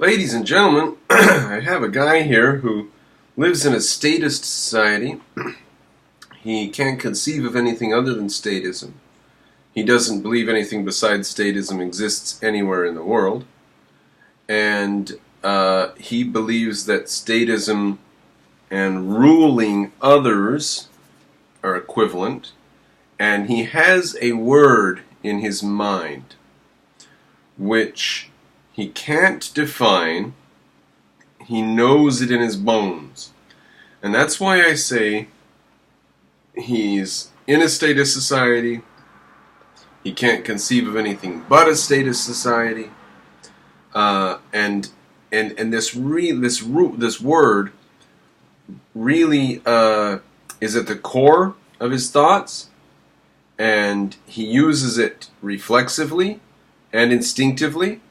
Ladies and gentlemen, I have a guy here who lives in a statist society. He can't conceive of anything other than statism. He doesn't believe anything besides statism exists anywhere in the world. And he believes that statism and ruling others are equivalent. And he has a word in his mind which he can't define. He knows it in his bones. And that's why I say he's in a statist society. He can't conceive of anything but a statist society. And this word really is at the core of his thoughts, and he uses it reflexively and instinctively.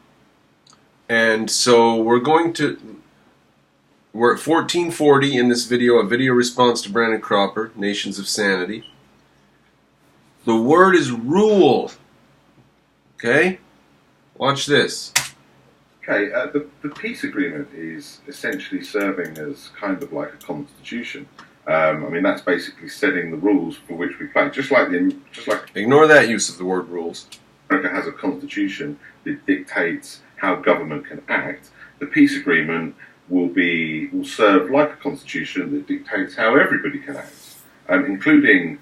And so we're at 1440 in this video, a video response to Brandon Cropper, Nations of Sanity. The word is rule. Okay? Watch this. Okay, the peace agreement is essentially serving as kind of like a constitution. I mean, that's basically setting the rules for which we play. Just like Ignore that use of the word rules. America has a constitution that dictates how government can act. The peace agreement will serve like a constitution that dictates how everybody can act, including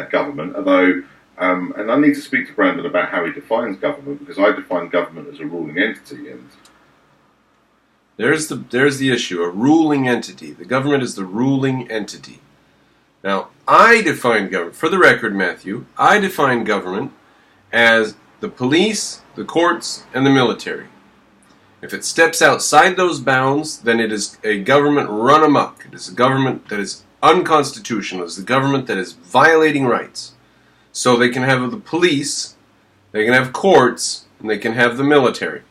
government. Although, and I need to speak to Brandon about how he defines government, because I define government as a ruling entity. And there's the issue, a ruling entity. The government is the ruling entity. Now, I define government, for the record, Matthew, I define government as the police, the courts, and the military. If it steps outside those bounds, then it is a government run amok. It is a government that is unconstitutional. It is a government that is violating rights. So they can have the police, they can have courts, and they can have the military.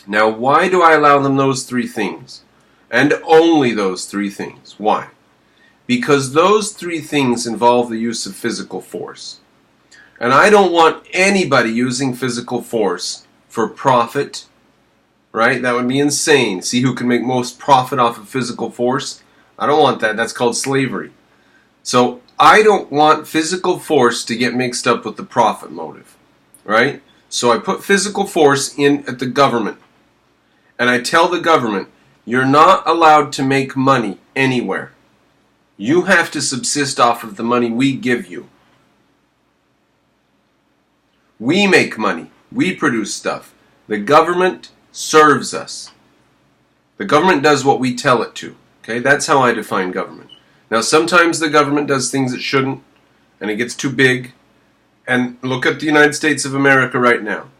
Now, why do I allow them those three things? And only those three things. Why? Because those three things involve the use of physical force. And I don't want anybody using physical force for profit, right? That would be insane. See who can make most profit off of physical force? I don't want that. That's called slavery. So I don't want physical force to get mixed up with the profit motive, right? So I put physical force in at the government. And I tell the government, you're not allowed to make money anywhere. You have to subsist off of the money we give you. We make money. We produce stuff. The government serves us. The government does what we tell it to. Okay, that's how I define government. Now, sometimes the government does things it shouldn't, and it gets too big. And look at the United States of America right now.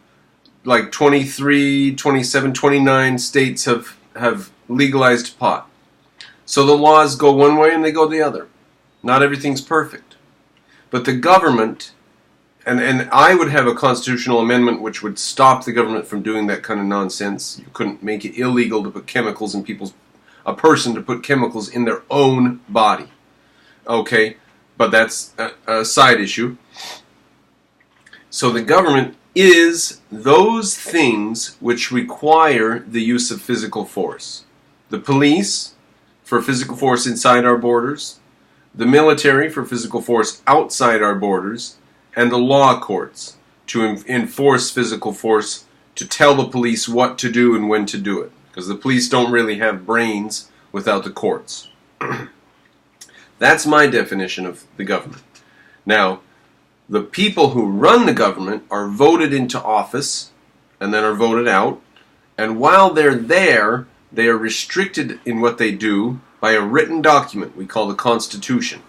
Like 23, 27, 29 states have legalized pot. So the laws go one way and they go the other. Not everything's perfect. But the government, and I would have a constitutional amendment which would stop the government from doing that kind of nonsense. You couldn't make it illegal to put chemicals in a person to put chemicals in their own body. Okay, but that's a side issue. So the government is those things which require the use of physical force. The police, for physical force inside our borders. The military, for physical force outside our borders. And the law courts, to enforce physical force, to tell the police what to do and when to do it. Because the police don't really have brains without the courts. That's my definition of the government. Now, the people who run the government are voted into office and then are voted out. And while they're there, they are restricted in what they do by a written document we call the Constitution.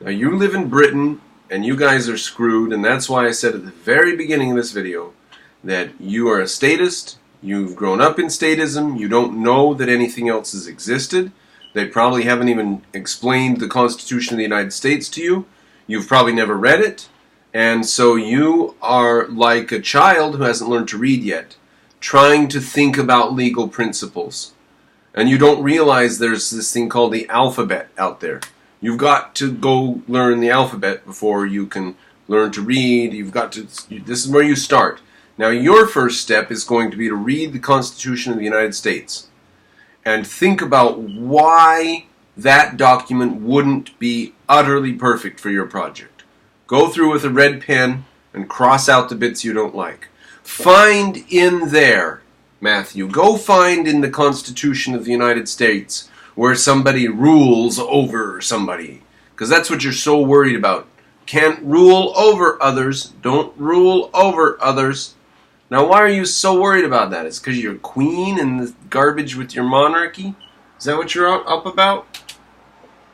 Now, you live in Britain, and you guys are screwed, and that's why I said at the very beginning of this video that you are a statist, you've grown up in statism, you don't know that anything else has existed, they probably haven't even explained the Constitution of the United States to you, you've probably never read it, and so you are like a child who hasn't learned to read yet, trying to think about legal principles. And you don't realize there's this thing called the alphabet out there. You've got to go learn the alphabet before you can learn to read. This is where you start. Now, your first step is going to be to read the Constitution of the United States and think about why that document wouldn't be utterly perfect for your project. Go through with a red pen and cross out the bits you don't like. Find in there, Matthew, go find in the Constitution of the United States where somebody rules over somebody. Because that's what you're so worried about. Can't rule over others. Don't rule over others. Now, why are you so worried about that? It's because you're queen and the garbage with your monarchy? Is that what you're up about?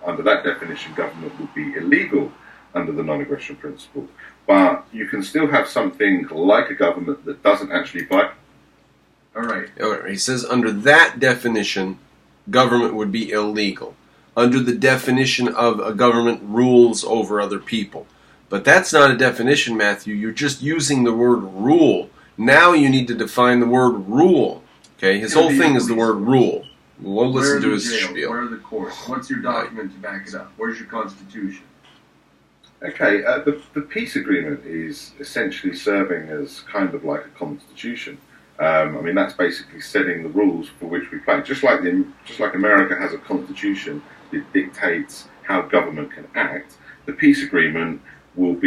Under that definition, government would be illegal under the non-aggression principle. But you can still have something like a government that doesn't actually violate. All right. He says under that definition, government would be illegal. Under the definition of a government rules over other people. But that's not a definition, Matthew. You're just using the word rule. Now you need to define the word rule. Okay, his whole thing is the word rule. We'll listen to his spiel. Where are the courts? What's your document to back it up? Where's your Constitution? Okay, the peace agreement is essentially serving as kind of like a constitution. I mean, that's basically setting the rules for which we play. Just like America has a constitution that dictates how government can act, the peace agreement will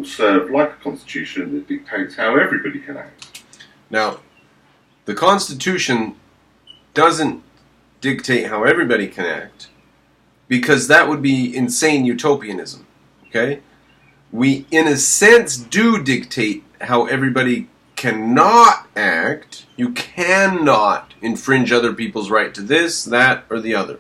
serve like a constitution that dictates how everybody can act. Now, the Constitution doesn't dictate how everybody can act, because that would be insane utopianism. Okay? We, in a sense, do dictate how everybody cannot act. You cannot infringe other people's right to this, that, or the other.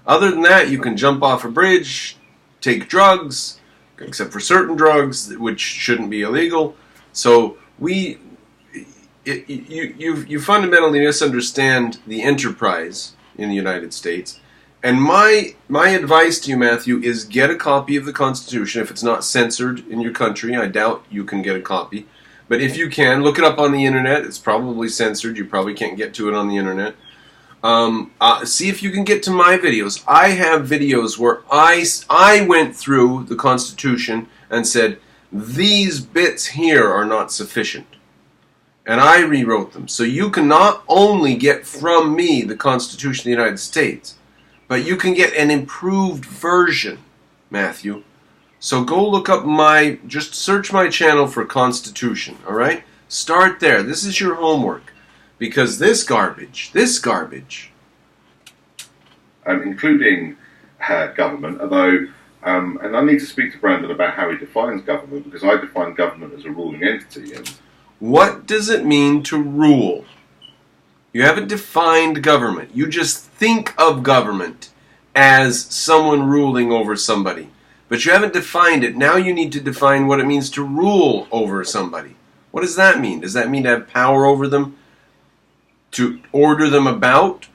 Other than that, you can jump off a bridge, take drugs, except for certain drugs, which shouldn't be illegal. So you fundamentally misunderstand the enterprise in the United States. And my advice to you, Matthew, is get a copy of the Constitution if it's not censored in your country. I doubt you can get a copy. But if you can, look it up on the internet. It's probably censored. You probably can't get to it on the internet. See if you can get to my videos. I have videos where I went through the Constitution and said, these bits here are not sufficient. And I rewrote them. So you can not only get from me the Constitution of the United States, but you can get an improved version, Matthew. So go look up just search my channel for Constitution, alright? Start there. This is your homework. Because this garbage, including government, although, and I need to speak to Brandon about how he defines government, because I define government as a ruling entity. And what does it mean to rule? You haven't defined government. You just think of government as someone ruling over somebody. But you haven't defined it. Now you need to define what it means to rule over somebody. What does that mean? Does that mean to have power over them? To order them about?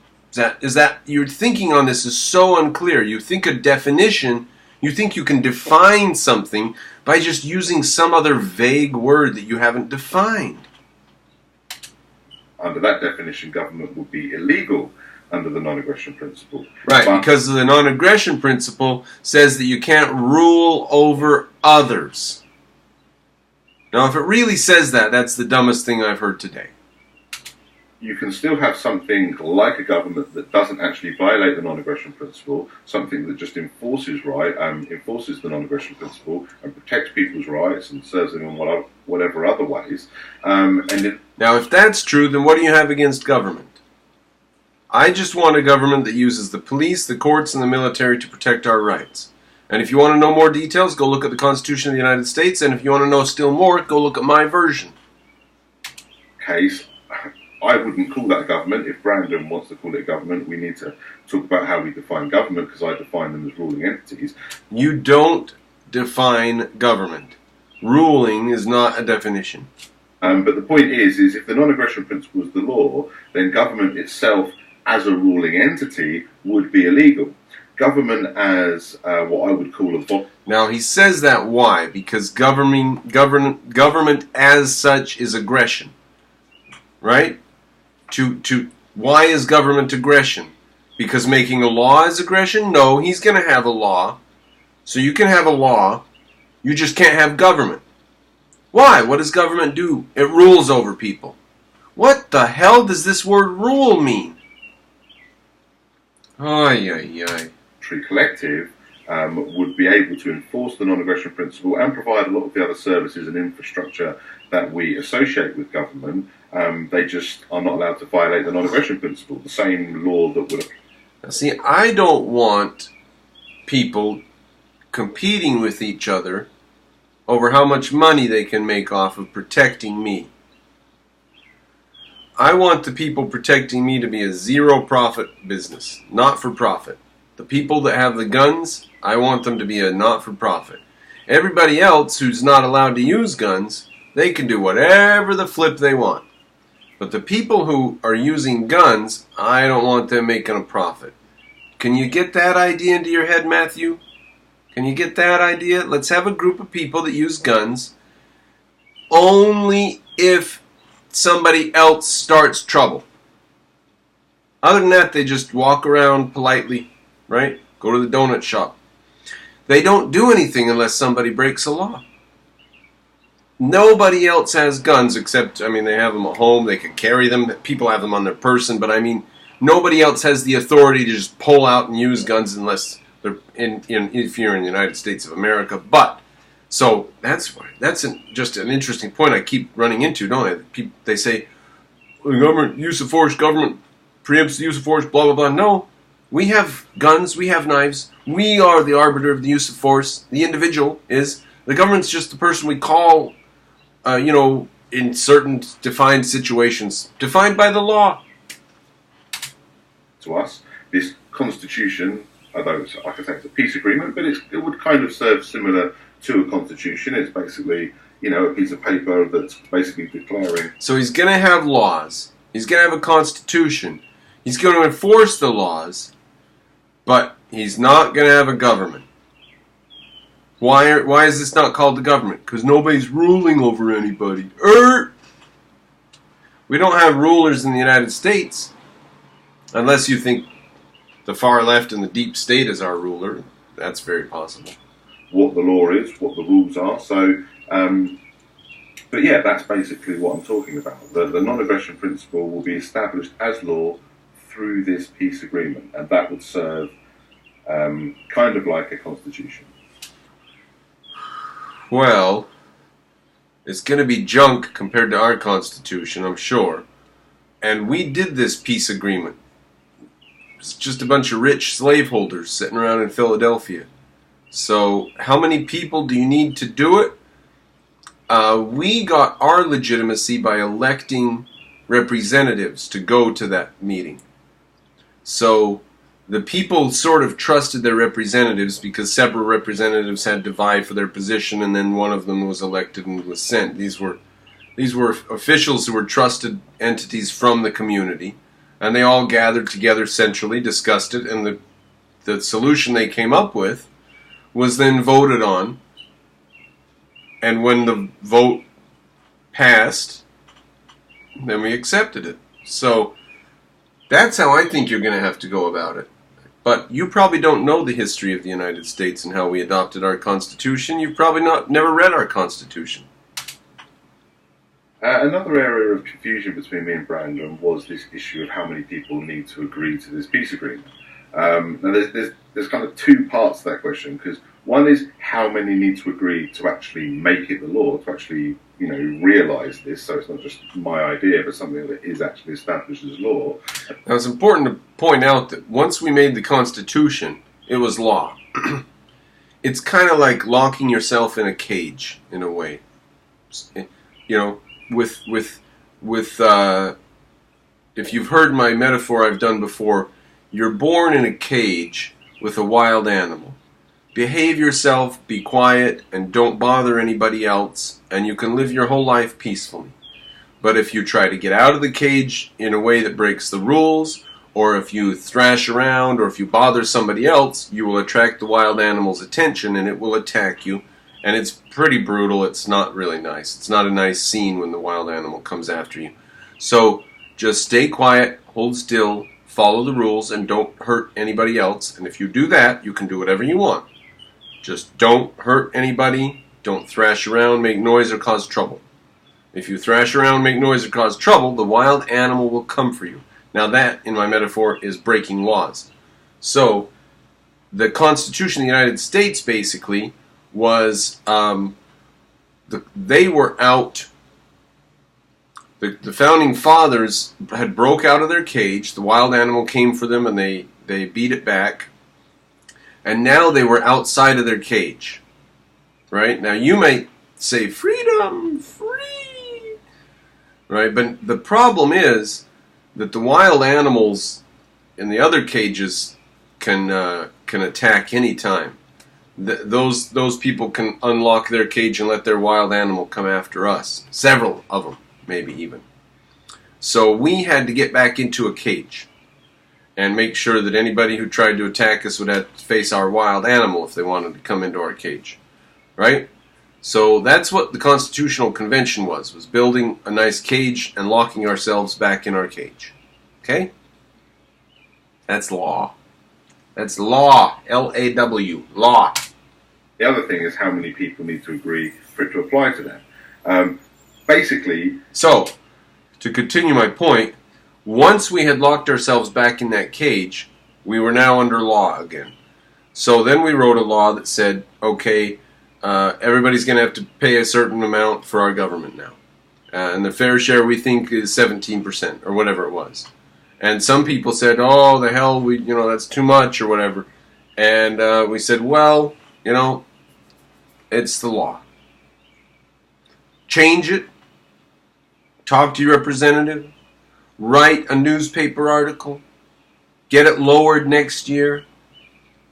Is that your thinking on this is so unclear. You think a definition, you think you can define something by just using some other vague word that you haven't defined. Under that definition, government would be illegal under the non-aggression principle. Right, because the non-aggression principle says that you can't rule over others. Now, if it really says that, that's the dumbest thing I've heard today. You can still have something like a government that doesn't actually violate the non-aggression principle, something that just enforces the non-aggression principle and protects people's rights and serves them in whatever other ways. Now, if that's true, then what do you have against government? I just want a government that uses the police, the courts, and the military to protect our rights. And if you want to know more details, go look at the Constitution of the United States, and if you want to know still more, go look at my version. Case. I wouldn't call that a government. If Brandon wants to call it a government, we need to talk about how we define government, because I define them as ruling entities. You don't define government. Ruling is not a definition. But the point is if the non-aggression principle is the law, then government itself as a ruling entity would be illegal. Government as what I would call a body. Now he says that why? Because government as such is aggression. Right? Why is government aggression? Because making a law is aggression? No, he's going to have a law. So you can have a law, you just can't have government. Why? What does government do? It rules over people. What the hell does this word rule mean? Ay, ay, ay. Collective would be able to enforce the non-aggression principle and provide a lot of the other services and infrastructure that we associate with government. They just are not allowed to violate the non-aggression principle, the same law that would... Now, see, I don't want people competing with each other over how much money they can make off of protecting me. I want the people protecting me to be a zero-profit business, not-for-profit. The people that have the guns, I want them to be a not-for-profit. Everybody else who's not allowed to use guns, they can do whatever the flip they want. But the people who are using guns, I don't want them making a profit. Can you get that idea into your head, Matthew? Can you get that idea? Let's have a group of people that use guns only if somebody else starts trouble. Other than that, they just walk around politely, right? Go to the donut shop. They don't do anything unless somebody breaks a law. Nobody else has guns except, they have them at home. They can carry them. People have them on their person. But, nobody else has the authority to just pull out and use guns unless they're if you're in the United States of America. But, so that's just an interesting point I keep running into, don't I? They say, the government, use of force, government preempts the use of force, blah, blah, blah. No. We have guns. We have knives. We are the arbiter of the use of force. The individual is. The government's just the person we call, in certain defined situations, defined by the law. To us, this constitution, although I can say it's a peace agreement, but it would kind of serve similar to a constitution. It's basically, a piece of paper that's basically declaring. So he's going to have laws. He's going to have a constitution. He's going to enforce the laws, but he's not going to have a government. Why is this not called the government? Because nobody's ruling over anybody. We don't have rulers in the United States, unless you think the far left and the deep state is our ruler. That's very possible. What the law is, what the rules are. So, but yeah, that's basically what I'm talking about. The non-aggression principle will be established as law through this peace agreement, and that would serve kind of like a constitution. Well, it's going to be junk compared to our Constitution, I'm sure. And we did this peace agreement. It's just a bunch of rich slaveholders sitting around in Philadelphia. So, how many people do you need to do it? We got our legitimacy by electing representatives to go to that meeting. So, the people sort of trusted their representatives because several representatives had to vie for their position, and then one of them was elected and was sent. These were officials who were trusted entities from the community, and they all gathered together centrally, discussed it, and the solution they came up with was then voted on. And when the vote passed, then we accepted it. So that's how I think you're going to have to go about it. But you probably don't know the history of the United States and how we adopted our Constitution. You've probably never read our Constitution. Another area of confusion between me and Brandon was this issue of how many people need to agree to this peace agreement. Now there's kind of two parts to that question, because one is how many need to agree to actually make it the law, to actually realise this, so it's not just my idea, but something that is actually established as law. Now it's important to point out that once we made the Constitution, it was law. It's kind of like locking yourself in a cage, in a way. If you've heard my metaphor I've done before, you're born in a cage with a wild animal. Behave yourself, be quiet, and don't bother anybody else, and you can live your whole life peacefully. But if you try to get out of the cage in a way that breaks the rules, or if you thrash around, or if you bother somebody else, you will attract the wild animal's attention, and it will attack you. And it's pretty brutal. It's not really nice. It's not a nice scene when the wild animal comes after you. So just stay quiet, hold still, follow the rules, and don't hurt anybody else. And if you do that, you can do whatever you want. Just don't hurt anybody. Don't thrash around, make noise, or cause trouble. If you thrash around, make noise, or cause trouble, the wild animal will come for you. Now that, in my metaphor, is breaking laws. So, the Constitution of the United States, basically, was, they were out. The Founding Fathers had broke out of their cage. The wild animal came for them, and they beat it back. And now they were outside of their cage. Right? Now you might say, freedom, free. Right? But the problem is that the wild animals in the other cages can attack any time. Those people can unlock their cage and let their wild animal come after us. Several of them, maybe even. So we had to get back into a cage and make sure that anybody who tried to attack us would have to face our wild animal if they wanted to come into our cage. Right? So that's what the Constitutional Convention was building a nice cage and locking ourselves back in our cage. Okay? That's law. That's law. L-A-W. Law. The other thing is how many people need to agree for it to apply to them. Basically... So, to continue my point, once we had locked ourselves back in that cage, we were now under law again. So then we wrote a law that said, okay, everybody's going to have to pay a certain amount for our government now. And the fair share we think is 17% or whatever it was. And some people said, oh, the hell, that's too much or whatever. And we said, well, it's the law. Change it. Talk to your representative. Write a newspaper article. Get it lowered next year.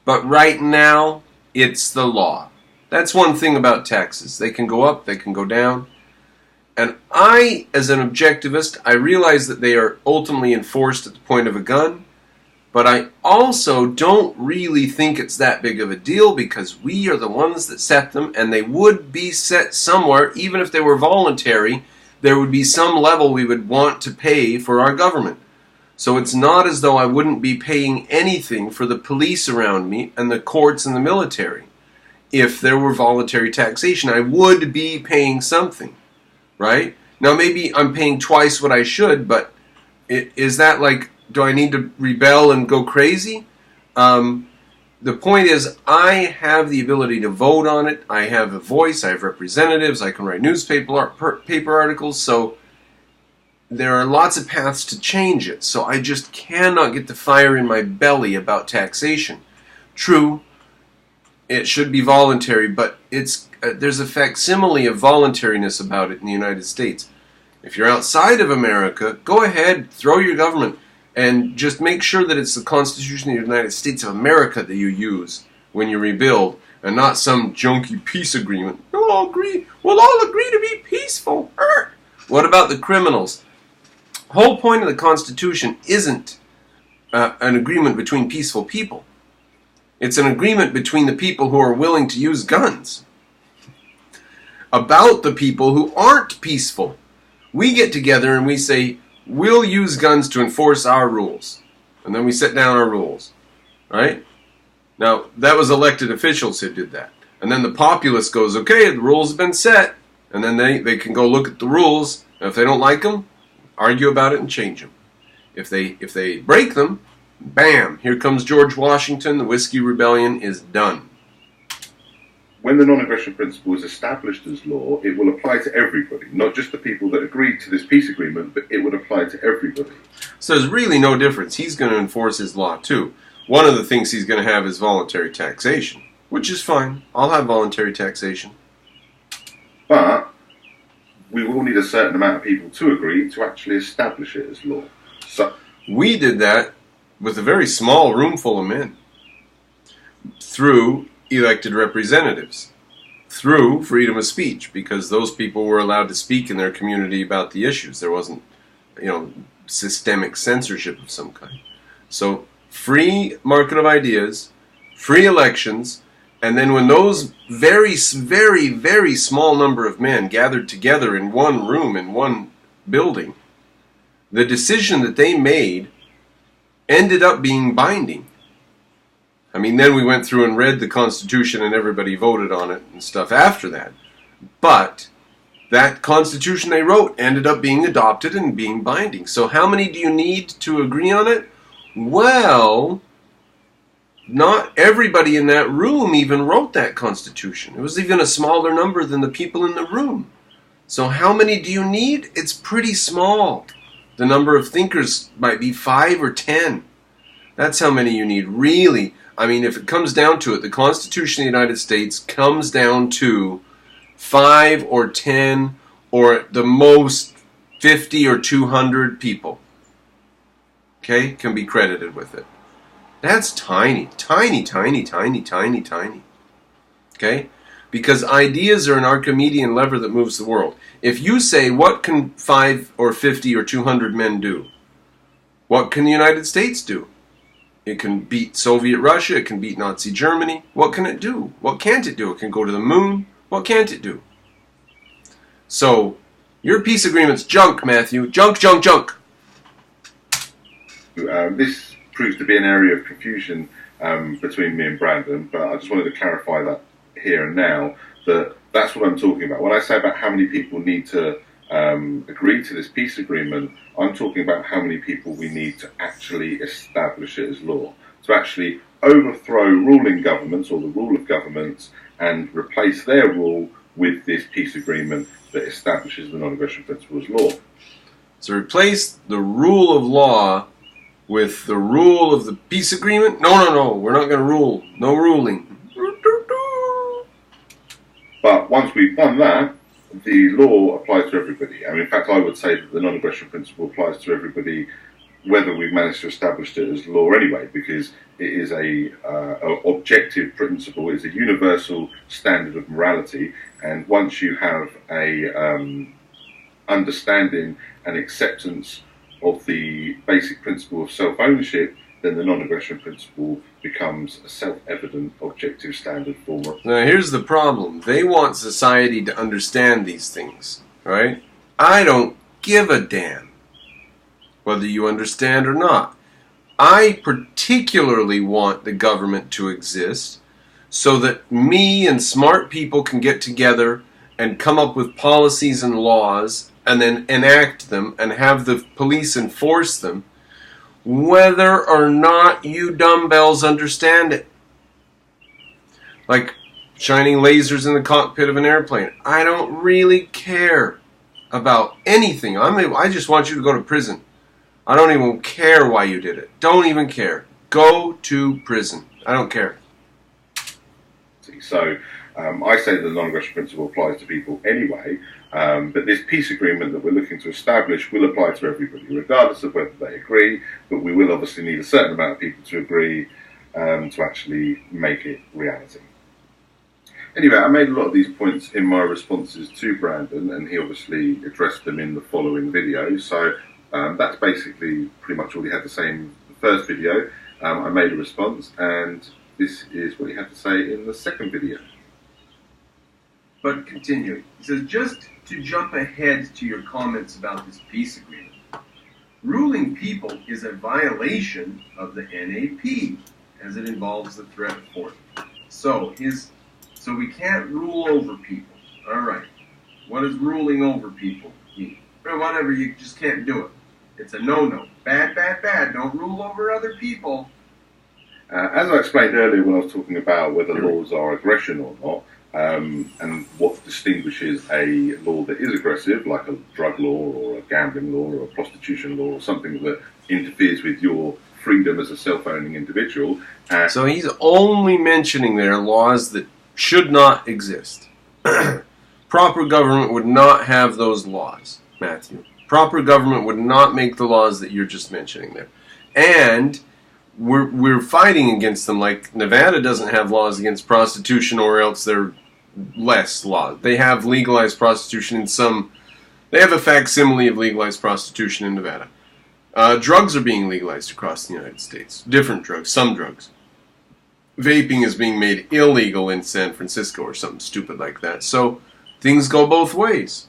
But right now, it's the law. That's one thing about taxes. They can go up, they can go down. And I, as an objectivist, I realize that they are ultimately enforced at the point of a gun, but I also don't really think it's that big of a deal because we are the ones that set them, and they would be set somewhere, even if they were voluntary, there would be some level we would want to pay for our government. So it's not as though I wouldn't be paying anything for the police around me and the courts and the military. If there were voluntary taxation, I would be paying something. Right? Now maybe I'm paying twice what I should, but is that like, do I need to rebel and go crazy? The point is, I have the ability to vote on it. I have a voice. I have representatives. I can write paper articles. So there are lots of paths to change it. So I just cannot get the fire in my belly about taxation. True, it should be voluntary, but there's a facsimile of voluntariness about it in the United States. If you're outside of America, go ahead, throw your government, and just make sure that it's the Constitution of the United States of America that you use when you rebuild, and not some junky peace agreement. We'll all agree to be peaceful. What about the criminals? The whole point of the Constitution isn't an agreement between peaceful people. It's an agreement between the people who are willing to use guns about the people who aren't peaceful. We get together and we say, we'll use guns to enforce our rules. And then we set down our rules. Right? Now, that was elected officials who did that. And then the populace goes, okay, the rules have been set. And then they can go look at the rules. And if they don't like them, argue about it and change them. If they break them, bam, here comes George Washington. The Whiskey Rebellion is done. When the non-aggression principle is established as law, it will apply to everybody, not just the people that agreed to this peace agreement, but it would apply to everybody. So there's really no difference. He's going to enforce his law too. One of the things he's going to have is voluntary taxation, which is fine. I'll have voluntary taxation. But we will need a certain amount of people to agree to actually establish it as law. So we did that with a very small room full of men through elected representatives, through freedom of speech, because those people were allowed to speak in their community about the issues. There wasn't, systemic censorship of some kind. So free market of ideas, free elections, and then when those very, very, very small number of men gathered together in one room, in one building, the decision that they made ended up being binding. I mean, then we went through and read the Constitution and everybody voted on it and stuff after that. But that constitution they wrote ended up being adopted and being binding. So how many do you need to agree on it? Well, not everybody in that room even wrote that constitution. It was even a smaller number than the people in the room. So how many do you need? It's pretty small. The number of thinkers might be 5 or 10. That's how many you need, really. I mean, if it comes down to it, the Constitution of the United States comes down to 5 or 10 or at the most 50 or 200 people. Okay? Can be credited with it. That's tiny. Tiny, tiny, tiny, tiny, tiny. Okay? Because ideas are an Archimedean lever that moves the world. If you say, what can 5 or 50 or 200 men do? What can the United States do? It can beat Soviet Russia. It can beat Nazi Germany. What can it do? What can't it do? It can go to the moon. What can't it do? So, your peace agreement's junk, Matthew. Junk, junk, junk. This proves to be an area of confusion between me and Brandon, but I just wanted to clarify that here and now, that's what I'm talking about. When I say about how many people need to agree to this peace agreement, I'm talking about how many people we need to actually establish it as law, to actually overthrow ruling governments or the rule of governments and replace their rule with this peace agreement that establishes the non-aggression principle as law. So replace the rule of law with the rule of the peace agreement? No, we're not going to rule. No ruling. But once we've done that, the law applies to everybody. I mean, in fact, I would say that the non-aggression principle applies to everybody, whether we've managed to establish it as law anyway, because it is a objective principle, it is a universal standard of morality, and once you have a understanding and acceptance of the basic principle of self-ownership, then the non-aggression principle becomes a self-evident objective standard for morality. Now here's the problem. They want society to understand these things, right? I don't give a damn whether you understand or not. I particularly want the government to exist so that me and smart people can get together and come up with policies and laws and then enact them and have the police enforce them, whether or not you dumbbells understand it. Like shining lasers in the cockpit of an airplane. I don't really care about anything. I just want you to go to prison. I don't even care why you did it. Don't even care. Go to prison. I don't care. So I say that the non-aggression principle applies to people anyway, but this peace agreement that we're looking to establish will apply to everybody, regardless of whether they agree, but we will obviously need a certain amount of people to agree to actually make it reality. Anyway, I made a lot of these points in my responses to Brandon, and he obviously addressed them in the following video, so that's basically pretty much all he had to say in the first video. I made a response, and this is what he had to say in the second video. But continuing, he says, just to jump ahead to your comments about this peace agreement, ruling people is a violation of the NAP, as it involves the threat of force. So we can't rule over people. All right. What does ruling over people mean? Or whatever, you just can't do it. It's a no-no. Bad, bad, bad. Don't rule over other people. As I explained earlier when I was talking about whether laws are aggression or not, and what distinguishes a law that is aggressive, like a drug law or a gambling law or a prostitution law or something that interferes with your freedom as a self-owning individual. So he's only mentioning there laws that should not exist. Proper government would not have those laws, Matthew. Proper government would not make the laws that you're just mentioning there. And we're fighting against them. Like Nevada doesn't have laws against prostitution, or else they're less law. They have legalized prostitution in some. They have a facsimile of legalized prostitution in Nevada. Drugs are being legalized across the United States. Different drugs, some drugs. Vaping is being made illegal in San Francisco or something stupid like that. So things go both ways.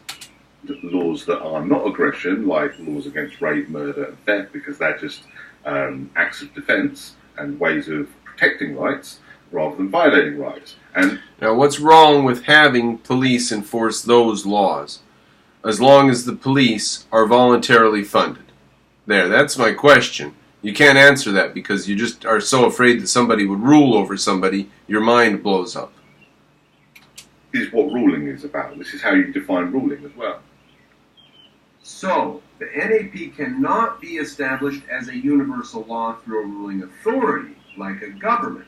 Laws that are not aggression, like laws against rape, murder, and theft, because they're just acts of defence and ways of protecting rights, rather than violating rights. And now, what's wrong with having police enforce those laws, as long as the police are voluntarily funded? There, that's my question. You can't answer that because you just are so afraid that somebody would rule over somebody, your mind blows up. This is what ruling is about. This is how you define ruling as well. So, the NAP cannot be established as a universal law through a ruling authority, like a government.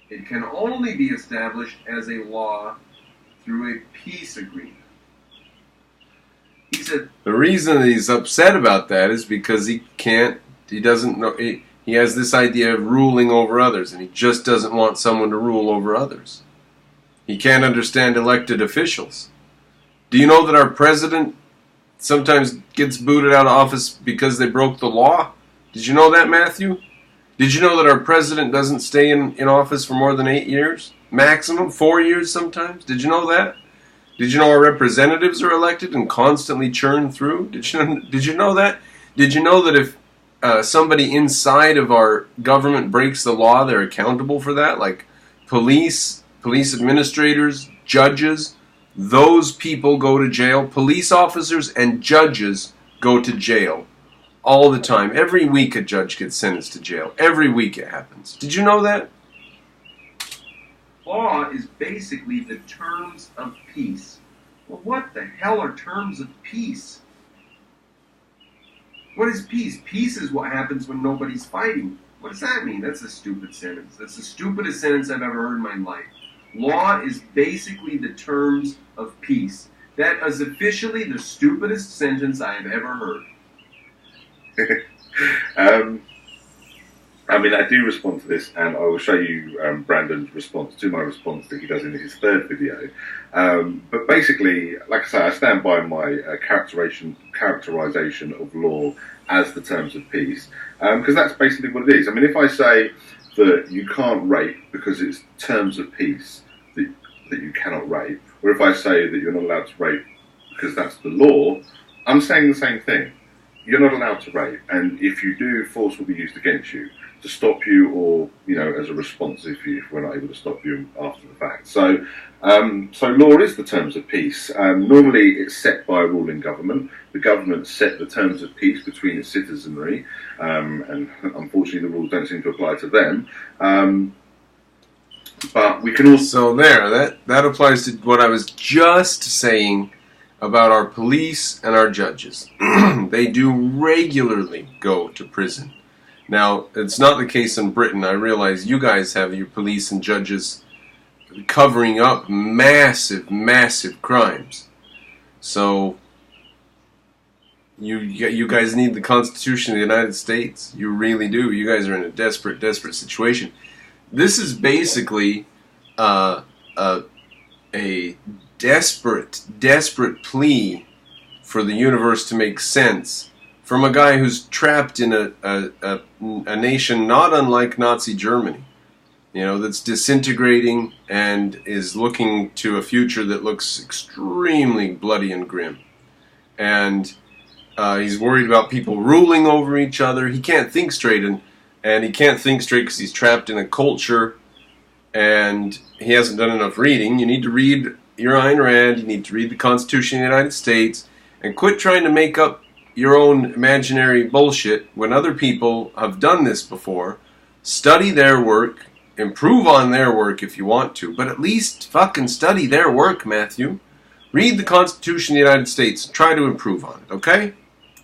It can only be established as a law through a peace agreement. He said, the reason that he's upset about that is because he doesn't know, he has this idea of ruling over others, and he just doesn't want someone to rule over others. He can't understand elected officials. Do you know that our president sometimes gets booted out of office because they broke the law? Did you know that, Matthew? Did you know that our president doesn't stay in office for more than 8 years? Maximum 4 years sometimes? Did you know that? Did you know our representatives are elected and constantly churn through? Did you know that? Did you know that if somebody inside of our government breaks the law, they're accountable for that? Like police administrators, judges, those people go to jail. Police officers and judges go to jail all the time. Every week a judge gets sentenced to jail. Every week it happens. Did you know that? law is basically the terms of peace. Well, what the hell are terms of peace? What is peace? Peace is what happens when nobody's fighting. What does that mean? That's a stupid sentence. That's the stupidest sentence I've ever heard in my life. Law is basically the terms of peace. That is officially the stupidest sentence I have ever heard. I mean, I do respond to this, and I will show you Brandon's response to my response that he does in his third video. But basically, like I say, I stand by my characterization of law as the terms of peace, because that's basically what it is. I mean, if I say that you can't rape because it's terms of peace that you cannot rape, or if I say that you're not allowed to rape because that's the law, I'm saying the same thing. You're not allowed to rape, and if you do, force will be used against you to stop you, or as a response if we're not able to stop you after the fact. So law is the terms of peace. Normally, it's set by a ruling government. The government set the terms of peace between its citizenry, and unfortunately, the rules don't seem to apply to them. But we can also that applies to what I was just saying about our police and our judges. They do regularly go to prison. Now, it's not the case in Britain. I realize you guys have your police and judges covering up massive, massive crimes. So, you guys need the Constitution of the United States. You really do. You guys are in a desperate, desperate situation. This is basically a desperate, desperate plea for the universe to make sense from a guy who's trapped in a nation not unlike Nazi Germany, that's disintegrating and is looking to a future that looks extremely bloody and grim. And he's worried about people ruling over each other. He can't think straight, and he can't think straight because he's trapped in a culture, and he hasn't done enough reading. You need to read your Ayn Rand, you need to read the Constitution of the United States, and quit trying to make up your own imaginary bullshit when other people have done this before. Study their work, improve on their work if you want to, but at least fucking study their work, Matthew. Read the Constitution of the United States and try to improve on it, okay?